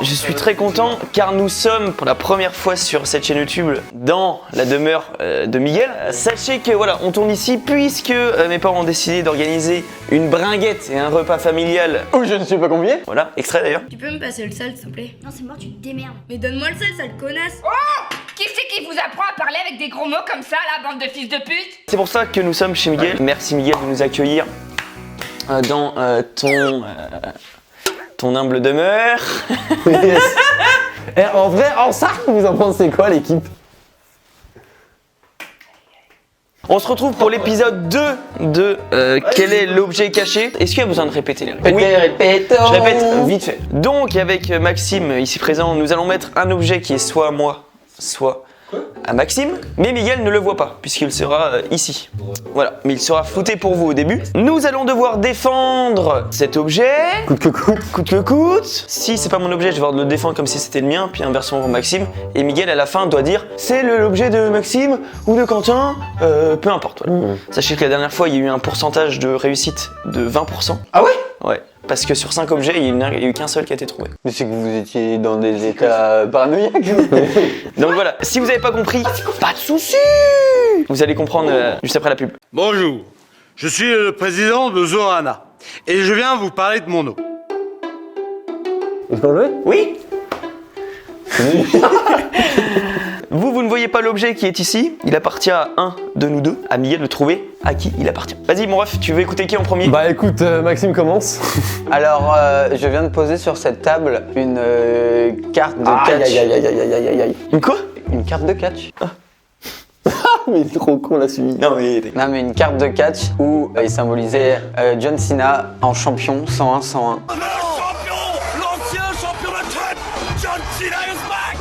Je suis très content car nous sommes pour la première fois sur cette chaîne YouTube dans la demeure de Miguel. Sachez que voilà, on tourne ici puisque mes parents ont décidé d'organiser une bringuette et un repas familial. Oh, je ne suis pas convié. Voilà, extrait d'ailleurs. Tu peux me passer le sel, s'il te plaît? Non, c'est mort, tu te démerdes. Mais donne-moi le sel, sale connasse! Oh! Qui c'est qui vous apprend à parler avec des gros mots comme ça, la bande de fils de pute? C'est pour ça que nous sommes chez Miguel. Merci Miguel de nous accueillir dans ton humble demeure. Yes. Et en vrai, en ça, vous en pensez quoi, l'équipe? On se retrouve pour l'épisode 2 de quel est l'objet caché. Est-ce qu'il y a besoin de répéter les règles? Oui, Répétons. je répète vite fait. Donc avec Maxime ici présent, nous allons mettre un objet qui est soit à moi, soit à Maxime. Mais Miguel ne le voit pas puisqu'il sera ici. Voilà, mais il sera flouté pour vous au début. Nous allons devoir défendre cet objet. Coûte que coûte. Coûte que coûte. Si c'est pas mon objet, je vais devoir le défendre comme si c'était le mien, puis inversement pour Maxime. Et Miguel à la fin doit dire c'est l'objet de Maxime ou de Quentin, peu importe. Voilà. Sachez que la dernière fois il y a eu un pourcentage de réussite de 20%. Ah ouais? Ouais. Parce que sur 5 objets, il n'y a eu qu'un seul qui a été trouvé. Mais c'est que vous étiez dans des états paranoïaques. Donc voilà, si vous n'avez pas compris, pas de soucis. Vous allez comprendre juste après la pub. Bonjour, je suis le président de Zorana et je viens vous parler de mon eau. Est-ce qu'on le fait? Oui. Vous ne voyez pas l'objet qui est ici. Il appartient à un de nous deux. À Miguel de trouver à qui il appartient. Vas-y, mon ref, tu veux écouter qui en premier? Bah écoute, Maxime commence. Alors, je viens de poser sur cette table une carte de catch. Aïe. Une quoi? Une carte de catch. Mais il est trop con la suivi. Non mais... Non mais une carte de catch où il symbolisait John Cena en champion 101-101. L'ancien champion de traite, John Cena is back.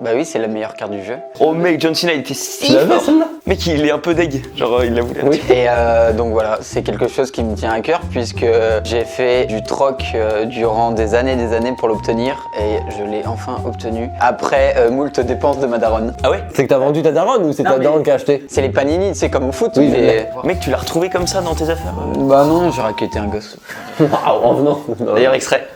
Bah oui, c'est la meilleure carte du jeu. Oh mec, John Cena il était si Tu l'avais fort. celle-là? Mec, il est un peu deg. Genre, il l'a voulu. Oui. Et donc voilà, c'est quelque chose qui me tient à cœur puisque j'ai fait du troc durant des années pour l'obtenir et je l'ai enfin obtenu après moult dépenses de ma daronne. Ah ouais? C'est que t'as vendu ta daronne ou c'est ta daronne qui a acheté? C'est les panini, c'est comme au foot. Oui, Mec, tu l'as retrouvé comme ça dans tes affaires? Bah non, j'aurais été un gosse. Oh non. D'ailleurs, extrait.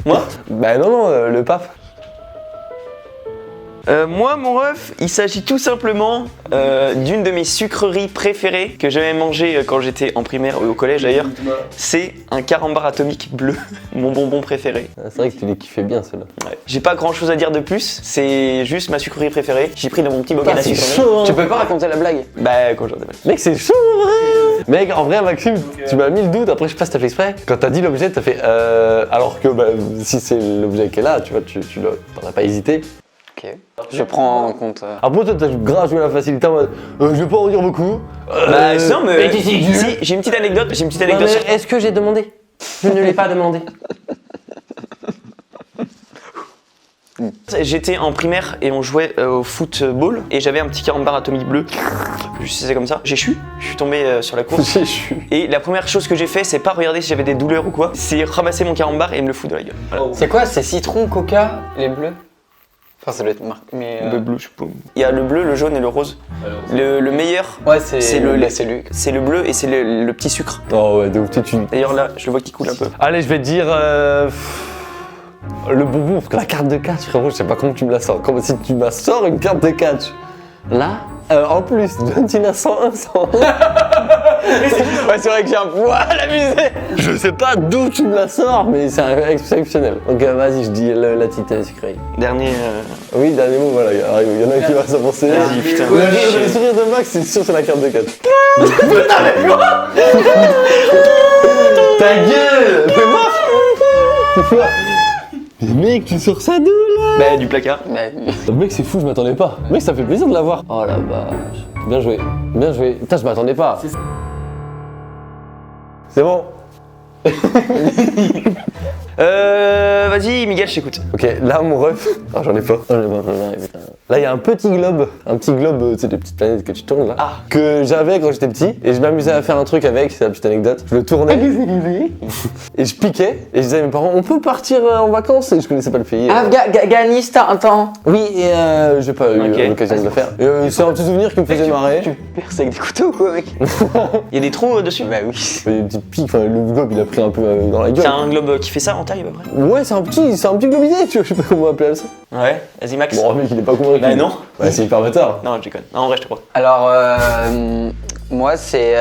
Moi? Bah non, le pape. Moi, mon ref, il s'agit tout simplement d'une de mes sucreries préférées que j'aimais manger quand j'étais en primaire ou au collège d'ailleurs. C'est un carambar atomique bleu, mon bonbon préféré. C'est vrai que tu les kiffais bien celle-là. Ouais. J'ai pas grand chose à dire de plus, c'est juste ma sucrerie préférée. J'ai pris dans mon petit bocal à C'est sucrerie. chaud, hein. Tu peux pas raconter la blague? Bah, quand j'en ai. Mec, c'est chaud en vrai. Mec, en vrai, Maxime, tu m'as mis le doute. Après, je sais pas si t'as fait exprès. Quand t'as dit l'objet, t'as fait alors que bah, si c'est l'objet qui est là, tu vois, t'en as pas hésité. Ok. Je prends en compte. Après, toi, t'as grave joué la facilité en mode je vais pas en dire beaucoup. Bah, non, mais. si, J'ai une petite anecdote. est-ce que j'ai demandé? Je ne l'ai pas demandé. J'étais en primaire et on jouait au football et j'avais un petit carambar atomique bleu. Je sais comme ça. Je suis tombé sur la course. J'ai chu. Et la première chose que j'ai fait, c'est pas regarder si j'avais des douleurs ou quoi, c'est ramasser mon carambar et me le foutre de la gueule. Voilà. C'est quoi? C'est citron, coca, les bleus? Enfin, ça doit être marqué. Mais Le bleu, je sais pas. Il y a le bleu, le jaune et le rose. Le meilleur, ouais, c'est le lait. C'est lui. C'est le bleu et c'est le petit sucre. Oh ouais, donc tu. D'ailleurs là, je le vois qui coule un peu. Allez, je vais te dire le bonbon, parce que la carte de catch, frérot, je sais pas comment tu me la sors. Comme si tu me sors une carte de catch. Là, en plus, John Cena 101, 101. Ouais, c'est vrai que j'ai un poids à l'amuser. Je sais pas d'où tu me la sors, mais c'est exceptionnel. Donc vas-y, je dis la petite sucrerie. Dernier. Oui, dernier mot, voilà, il y en a qui va s'avancer. Vas-y, putain. Le sourire de Max, c'est sûr, c'est la carte de catch. Ta gueule! Fais-moi! Mais mec, tu sors ça d'où là? Bah, du placard. Mec, c'est fou, je m'attendais pas. Mec, ça fait plaisir de l'avoir. Oh la vache. Bien joué. Bien joué. Putain, je m'attendais pas. C'est bon. Vas-y, Miguel, je t'écoute. Ok, là mon ref. Ah, j'en ai pas. Là, il y a un petit globe, tu sais, des petites planètes que tu tournes là, Ah. que j'avais quand j'étais petit, et je m'amusais à faire un truc avec, c'est la petite anecdote. Je le tournais, et je piquais, et je disais à mes parents, on peut partir en vacances, et je connaissais pas le pays. Afghanistan, attends. Oui, et j'ai pas eu Ok. l'occasion de le faire. Et, c'est un petit souvenir qui me faisait marrer. Perce avec des couteaux, quoi, mec. Il y a des trous dessus. Bah oui. Des petites piques, enfin, le globe il a pris un peu dans la gueule. C'est un globe qui fait ça en taille à peu près. Ouais, c'est un petit globinet, tu vois, je sais pas comment appeler ça. Ouais, vas-y, Max. Bon, mec, il est pas convaincu. Bah non. Ouais, c'est hyper bâtard. Non, je déconne. Non, en vrai, je te crois. Alors, moi, c'est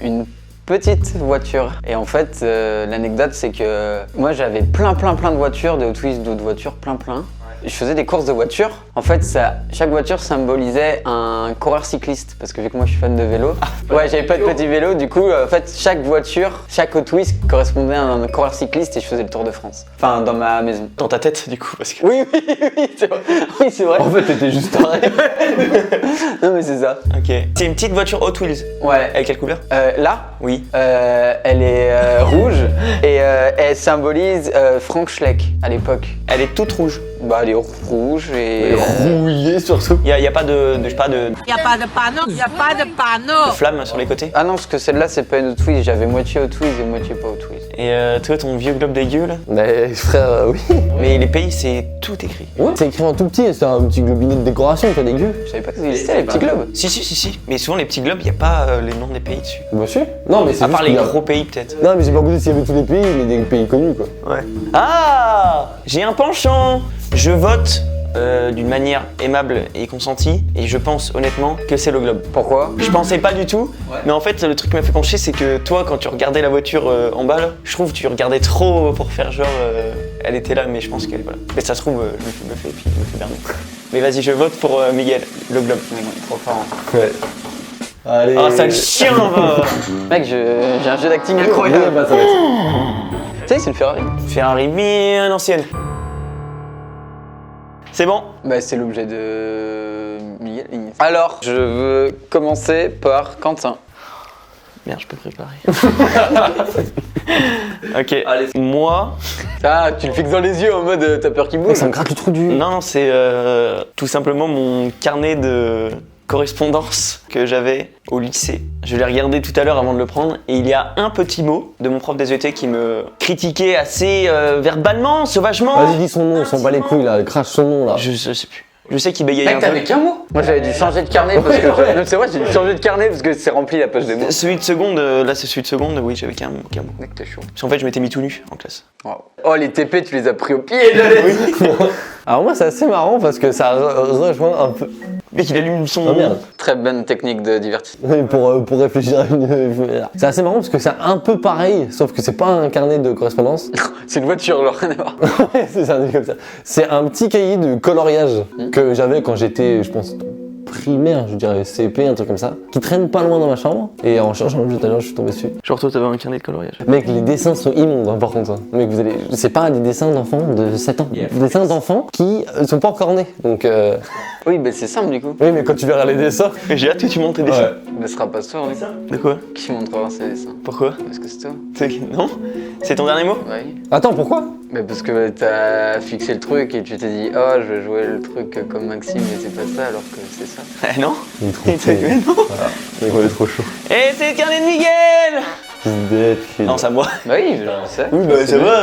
une petite voiture. Et en fait, l'anecdote, c'est que moi, j'avais plein de voitures, de Hot Wheels, d'autres voitures, plein. Je faisais des courses de voitures. En fait, chaque voiture symbolisait un coureur cycliste. Parce que vu que moi, je suis fan de vélo. Ouais, j'avais pas de petit vélo. Du coup, en fait, chaque voiture, chaque Hot Wheels correspondait à un coureur cycliste et je faisais le Tour de France. Enfin, dans ma maison. Dans ta tête, du coup, parce que. Oui, c'est vrai. Oui, c'est vrai. En fait, t'étais juste pareil. Non, mais c'est ça. Ok. C'est une petite voiture Hot Wheels. Ouais. Avec quelle couleur? Là, Oui. elle est rouge et elle symbolise Frank Schleck à l'époque. Elle est toute rouge. Bah, elle est rouge et. Rouillé surtout. Y a pas de je sais pas, de Y a pas de panneau, y a pas de panneau. flammes sur les côtés. Ah non, parce que celle-là, c'est pas une Hot Wheels. J'avais moitié Hot Wheels et moitié pas Hot Wheels. Et toi, ton vieux globe dégueu là. Mais frère, oui. Mais les pays, c'est tout écrit. Ouais, c'est écrit en tout petit, c'est un petit globinet de décoration, pas dégueu. Je savais pas que ça existait, les petits globes. Si. Mais souvent, les petits globes, y a pas les noms des pays dessus. Bah si. Non, mais c'est À part juste les qu'il y a- gros pays, peut-être. Non, mais j'ai pas goûté s'il y avait tous les pays, mais des pays connus quoi. Ouais. Ah, j'ai un penchant. Je vote d'une manière aimable et consentie, et je pense honnêtement que c'est le globe. Pourquoi? Je pensais pas du tout, mais en fait le truc qui m'a fait pencher, c'est que toi, quand tu regardais la voiture en bas, là, je trouve que tu regardais trop pour faire genre elle était là, mais je pense qu'elle voilà. Mais ça se trouve, je me fais berner. Mais vas-y, je vote pour Miguel, le globe. Trop fort. Ouais. Allez. Ah, sale chien va. Mec, j'ai un jeu d'acting incroyable. Ouais, bah, ça va être- Tu sais, c'est une Ferrari. Ferrari bien ancienne. C'est bon. Bah, c'est l'objet de Miguel. Alors, je veux commencer par Quentin. Merde, je peux préparer. Ok. Moi, Ah, tu le fixes dans les yeux en mode t'as peur qu'il bouge. Ça me gratte le trou du. non, c'est tout simplement mon carnet de correspondance que j'avais au lycée. Je l'ai regardé tout à l'heure avant de le prendre et il y a un petit mot de mon prof des ET qui me critiquait assez verbalement, sauvagement. Vas-y, dis son nom, on s'en bat les couilles là, crache son nom là. Je sais plus. Je sais qu'il bégayait un Mec, peu. t'avais qu'un mot. Moi, j'avais dû changer de carnet parce que. Non, c'est vrai, j'ai dû changer de carnet parce que c'est rempli la page de mots. Celui de seconde, là c'est celui de seconde, oui, j'avais qu'un mot. Mec, t'es chaud. Parce qu'en fait, je m'étais mis tout nu en classe. Wow. Oh, les TP, tu les as pris au pied de Alors moi c'est assez marrant parce que ça rejoint un peu. Mec, il allume son. Oh merde. Très bonne technique de divertissement. Oui, pour réfléchir à une. C'est assez marrant parce que c'est un peu pareil, sauf que c'est pas un carnet de correspondance. C'est une voiture, alors rien à voir. Ouais, c'est un truc comme ça. C'est un petit cahier de coloriage que j'avais quand j'étais, je pense, primaire, je dirais CP, un truc comme ça, qui traîne pas loin dans ma chambre. Et en cherchant tout à l'heure, je suis tombé dessus. Genre, toi, t'avais un carnet de coloriage. Mec, les dessins sont immondes, hein, par contre. Hein. Mec, vous allez. C'est pas des dessins d'enfants de 7 ans. Des dessins d'enfants qui sont pas encore nés. Donc. Oui, bah c'est simple du coup. Oui, mais quand tu verras les dessins. J'ai hâte que tu montes tes dessins. Mais ce sera pas toi, oui. De quoi? Qui montrera ses dessins? Pourquoi? Parce que c'est toi. Non? C'est ton dernier mot? Oui. Attends, pourquoi? Mais parce que t'as fixé le truc et tu t'es dit, oh, je vais jouer le truc comme Maxime, mais c'est pas ça alors que c'est ça. Eh non? Il est trop Mais non. Voilà. Mec, il est trop chaud. Et c'est le carnet de Miguel! Bête. Non, c'est à moi. Bah oui, je sais. Oui, bah Ça va?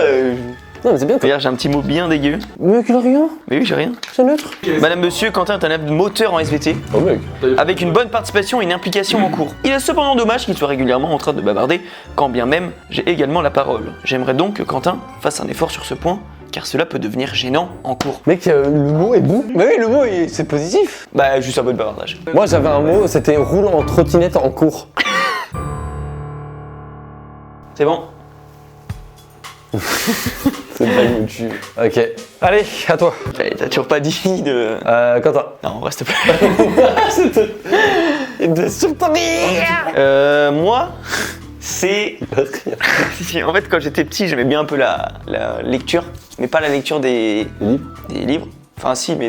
Non, mais c'est bien. Regarde, j'ai un petit mot bien dégueu. Mec, il a rien. Mais oui, j'ai rien. C'est neutre. Madame, monsieur, Quentin est un moteur en SVT, Oh, mec. avec une bonne participation et une implication en cours. Il est cependant dommage qu'il soit régulièrement en train de bavarder, quand bien même j'ai également la parole. J'aimerais donc que Quentin fasse un effort sur ce point, car cela peut devenir gênant en cours. Mec, le mot est bon. Bah oui, le mot, c'est positif. Bah, juste un peu de bavardage. Moi, j'avais un mot, c'était roule en trottinette en cours. C'est bon? C'est pas une tu. Ok. Allez, à toi. Allez, t'as toujours pas dit de... Quentin. Non, reste s'il te plaît. Moi, c'est... En fait, quand j'étais petit, j'aimais bien un peu la lecture, mais pas la lecture des livres. Enfin si, mais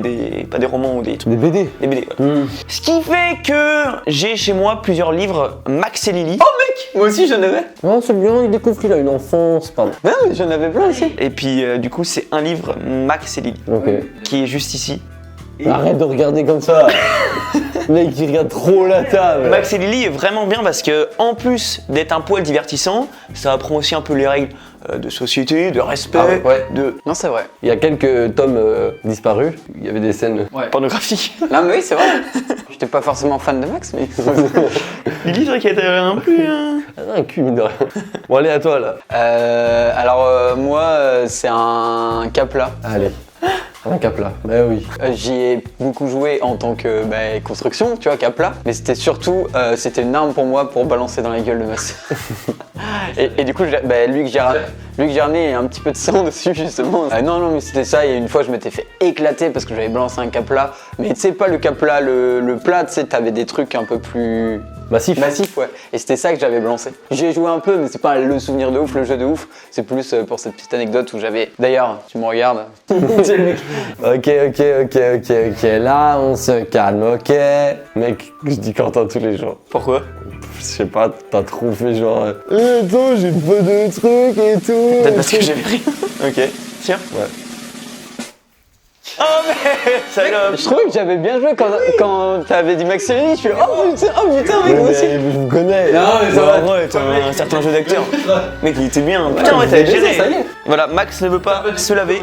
pas des romans ou des trucs. Des BD. Des BD. Ouais. Ce qui fait que j'ai chez moi plusieurs livres Max et Lily. Moi aussi j'en avais. Non, c'est bien, il découvre qu'il a une enfance, pardon. Non, mais j'en avais plein aussi. Et puis du coup c'est un livre Max et Lily Ok. qui est juste ici. Arrête de regarder comme ça. Mec, il regarde trop la table. Max et Lily est vraiment bien parce que en plus d'être un poil divertissant, ça apprend aussi un peu les règles de société, de respect, Ah ouais. de Non, c'est vrai. Il y a quelques tomes disparus, il y avait des scènes. pornographie. Non, mais oui, c'est vrai. J'étais pas forcément fan de Max, mais. Lily, je qui non plus. Ah, un cul, mine de rien. Bon, allez, à toi là. Alors, moi, c'est un Capla. Allez. Un cap là. Bah oui. J'y ai beaucoup joué en tant que construction, tu vois, Capla. Mais c'était surtout, c'était une arme pour moi pour balancer dans la gueule de Max. et du coup, lui que j'ai ramené, il y a un petit peu de sang dessus justement. Non, mais c'était ça. Et une fois, je m'étais fait éclater parce que j'avais balancé un Capla. Mais tu sais, pas le Capla, le plat, tu sais, t'avais des trucs un peu plus. Massif. Massif, ouais. Et c'était ça que j'avais balancé. J'y ai joué un peu, mais c'est pas le souvenir de ouf, le jeu de ouf. C'est plus pour cette petite anecdote où j'avais. D'ailleurs, tu me regardes. Ok. Là, on se calme, ok. Mec, je dis Quentin tous les jours. Pourquoi? Je sais pas, t'as trop fait genre. Attends, j'ai pas de trucs et tout. Peut-être parce que j'avais rien. Ok. Tiens. Ouais. Oh mais salope. Je trouvais que j'avais bien joué quand t'avais dit Max et Lily. Je suis oh putain, mec, moi aussi. Mais je vous connais. Non, mais ça va. En vrai, t'as un certain jeu d'acteur. Mec, il était bien. Putain, ouais, t'avais géré. Ça y est. Voilà, Max ne veut pas se laver,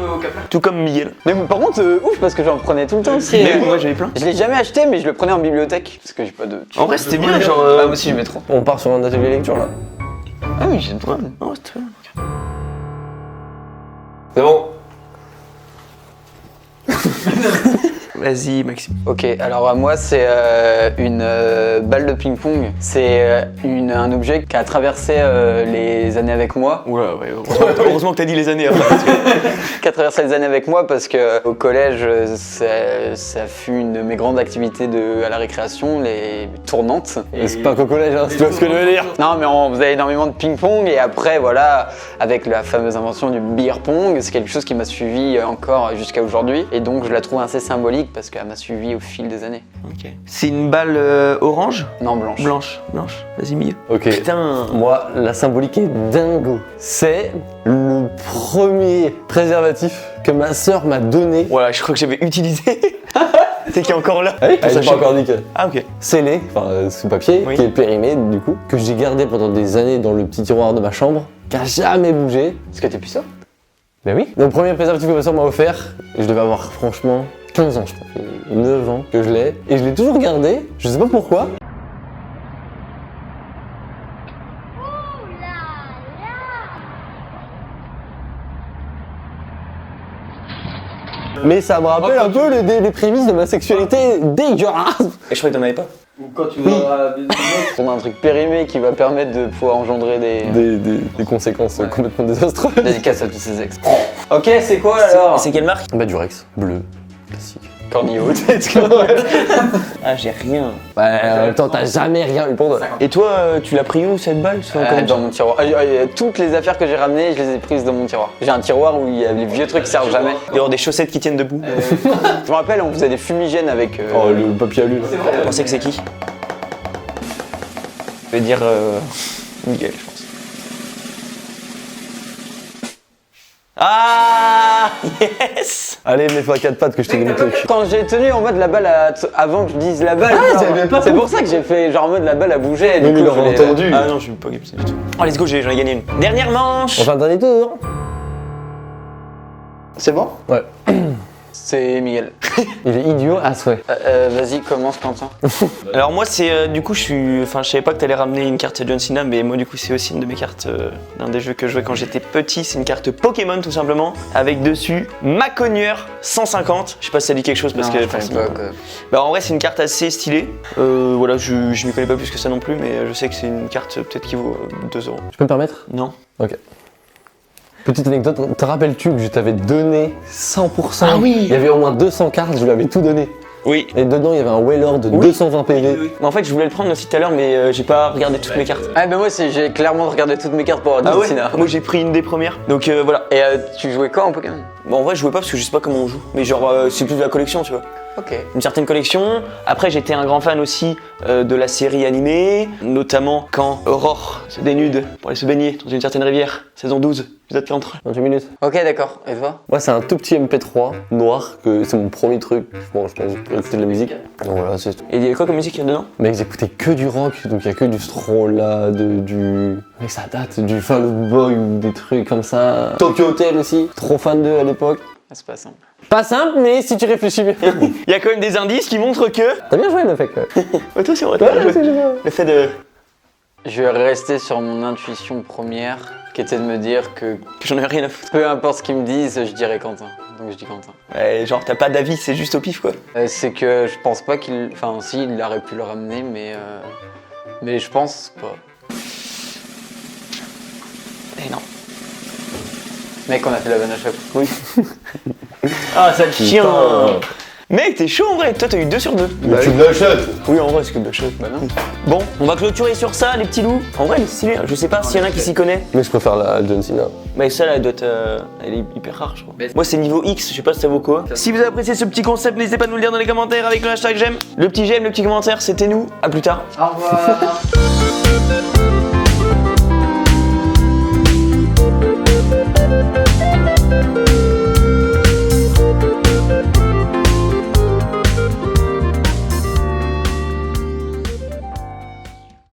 tout comme Miguel. Mais par contre, ouf, parce que j'en prenais tout le temps aussi. Mais moi, j'avais plein. Je l'ai jamais acheté, mais je le prenais en bibliothèque. Parce que j'ai pas de. En vrai, c'était bien, genre. Bah, moi aussi, j'aimais trop. On part sur un atelier lecture là. Ah oui, j'aime trop. Oh, c'était bien. C'est bon. Vas-y, Maxime. Ok, alors moi c'est une balle de ping-pong. C'est un objet qui a traversé les années avec moi. Oula, ouais, heureusement que t'as dit les années. Qui a traversé les années avec moi parce que au collège, ça fut une de mes grandes activités à la récréation, les tournantes. Et c'est pas qu'au collège, hein, tu vois ce que je veux dire. Non, mais on faisait énormément de ping-pong et après, voilà, avec la fameuse invention du beer pong, c'est quelque chose qui m'a suivi encore jusqu'à aujourd'hui. Et donc, je la trouve assez symbolique parce qu'elle m'a suivi au fil des années. Ok. C'est une balle orange? Non, blanche. Blanche. Vas-y, milieu. Ok. Putain. Moi, la symbolique est dingo. C'est le premier préservatif que ma sœur m'a donné. Voilà, je crois que j'avais utilisé. C'est qui est encore là. Ah, j'ai pas encore dit que. Ah, ok. Scellé, enfin sous papier, Oui. qui est périmé du coup, que j'ai gardé pendant des années dans le petit tiroir de ma chambre, qui a jamais bougé. Est-ce que t'es puissant? Ben oui. Le premier préservatif que ma sœur m'a offert, je devais avoir franchement 15 ans, je crois. 9 ans que je l'ai. Et je l'ai toujours gardé, je sais pas pourquoi. Mais ça me rappelle un peu les prémices de ma sexualité dégueulasse. Et je crois que t'en avais pas. On a un truc périmé qui va permettre de pouvoir engendrer Des conséquences complètement désastreuses. dédicaces à tous ces ex. Ok, c'est quoi alors? C'est quelle marque? Bah du Rex, bleu, classique. Cornio. Ah, j'ai rien. Bah en même temps, t'as jamais rien eu pour toi. Et toi, tu l'as pris où cette balle? C'est encore Dans mon tiroir. Toutes les affaires que j'ai ramenées, je les ai prises dans mon tiroir. J'ai un tiroir où il y a les vieux trucs qui servent jamais. Il y aura des chaussettes qui tiennent debout. Je me rappelle, on faisait des fumigènes avec. Oh le papier alu là. Vous pensez que c'est qui? Je vais dire Miguel, je pense. Ah yes. Allez, mets-toi à 4 pattes que je t'ai donné le truc. Quand j'ai tenu en mode la balle avant que je dise la balle, genre, j'avais pas c'est pour ça que j'ai fait genre en mode la balle a bougé. et Mais du il coup, aurait je l'ai- entendu. Ah non, je suis pas game du tout. Oh, let's go, j'en ai gagné une. Dernière manche. On fait un dernier tour. C'est bon? Ouais. C'est Miguel. Il est idiot à souhait. Vas-y, commence Quentin. Alors moi c'est du coup je savais pas que t'allais ramener une carte John Cena, mais moi du coup c'est aussi une de mes cartes d'un des jeux que je jouais quand j'étais petit. C'est une carte Pokémon tout simplement, avec dessus Maconieur 150. Je sais pas si ça dit quelque chose parce que forcément- Bah en vrai c'est une carte assez stylée. Voilà, je m'y connais pas plus que ça non plus, mais je sais que c'est une carte peut-être qui vaut 2 €. Je peux me permettre? Non. Ok. Petite anecdote, te rappelles-tu que je t'avais donné 100%? Ah oui. Il y avait au moins 200 cartes, je lui avais tout donné. Oui. Et dedans, il y avait un Wailord de Oui. 220 PV. Mais en fait, je voulais le prendre aussi tout à l'heure, mais j'ai pas regardé toutes mes cartes. Ah, mais moi aussi, j'ai clairement regardé toutes mes cartes pour avoir Ah John ouais. Cena. Moi, j'ai pris une des premières. Donc voilà. Et tu jouais quoi en Pokémon? Bon, en vrai, je jouais pas parce que je sais pas comment on joue. Mais genre, c'est plus de la collection, tu vois. Ok. Une certaine collection. Après, j'étais un grand fan aussi de la série animée, notamment quand Aurore se dénude pour aller se baigner dans une certaine rivière, saison 12, épisode 43. 28 minutes. Ok, d'accord. Et toi? Moi, c'est un tout petit MP3 noir, que c'est mon premier truc. Bon, je pense pour écouter de la musique. Donc voilà, c'est tout. Et il y avait quoi comme musique qu'il y a dedans? Mec, j'écoutais que du rock, donc il y a que du Strolla, du. Mec, ça date, du Fall Out Boy ou des trucs comme ça. Tokyo Hotel aussi, trop fan d'eux à l'époque. Ah, c'est pas simple. Pas simple, mais si tu réfléchis bien. Il y a quand même des indices qui montrent que. T'as bien joué le fait que. Ouais, toi, c'est vrai, t'as bien joué. Le fait de. Je vais rester sur mon intuition première, qui était de me dire que J'en ai rien à foutre. peu importe ce qu'ils me disent, je dirais Quentin. Donc je dis Quentin. Ouais, genre, t'as pas d'avis, c'est juste au pif, quoi. C'est que je pense pas qu'il. Enfin, si, il aurait pu le ramener, mais je pense pas. Eh non. Mec, on a fait la bonne à chaque fois. Ah, sale chien! Putain. Mec, t'es chaud en vrai, toi t'as eu 2 sur 2. Tu me l'achètes. Oui, en vrai, c'est que de la chose. Bah non. Bon, on va clôturer sur ça, les petits loups. En vrai, elle est stylée. Je sais pas s'il y en a qui s'y connaît. Mais je préfère la John Cena. Mais celle-là, elle doit être. Elle est hyper rare, je crois. Moi, c'est niveau X, je sais pas si ça vaut quoi. Si vous avez apprécié ce petit concept, n'hésitez pas à nous le dire dans les commentaires avec le hashtag j'aime. Le petit j'aime, le petit commentaire, c'était nous. À plus tard. Au revoir.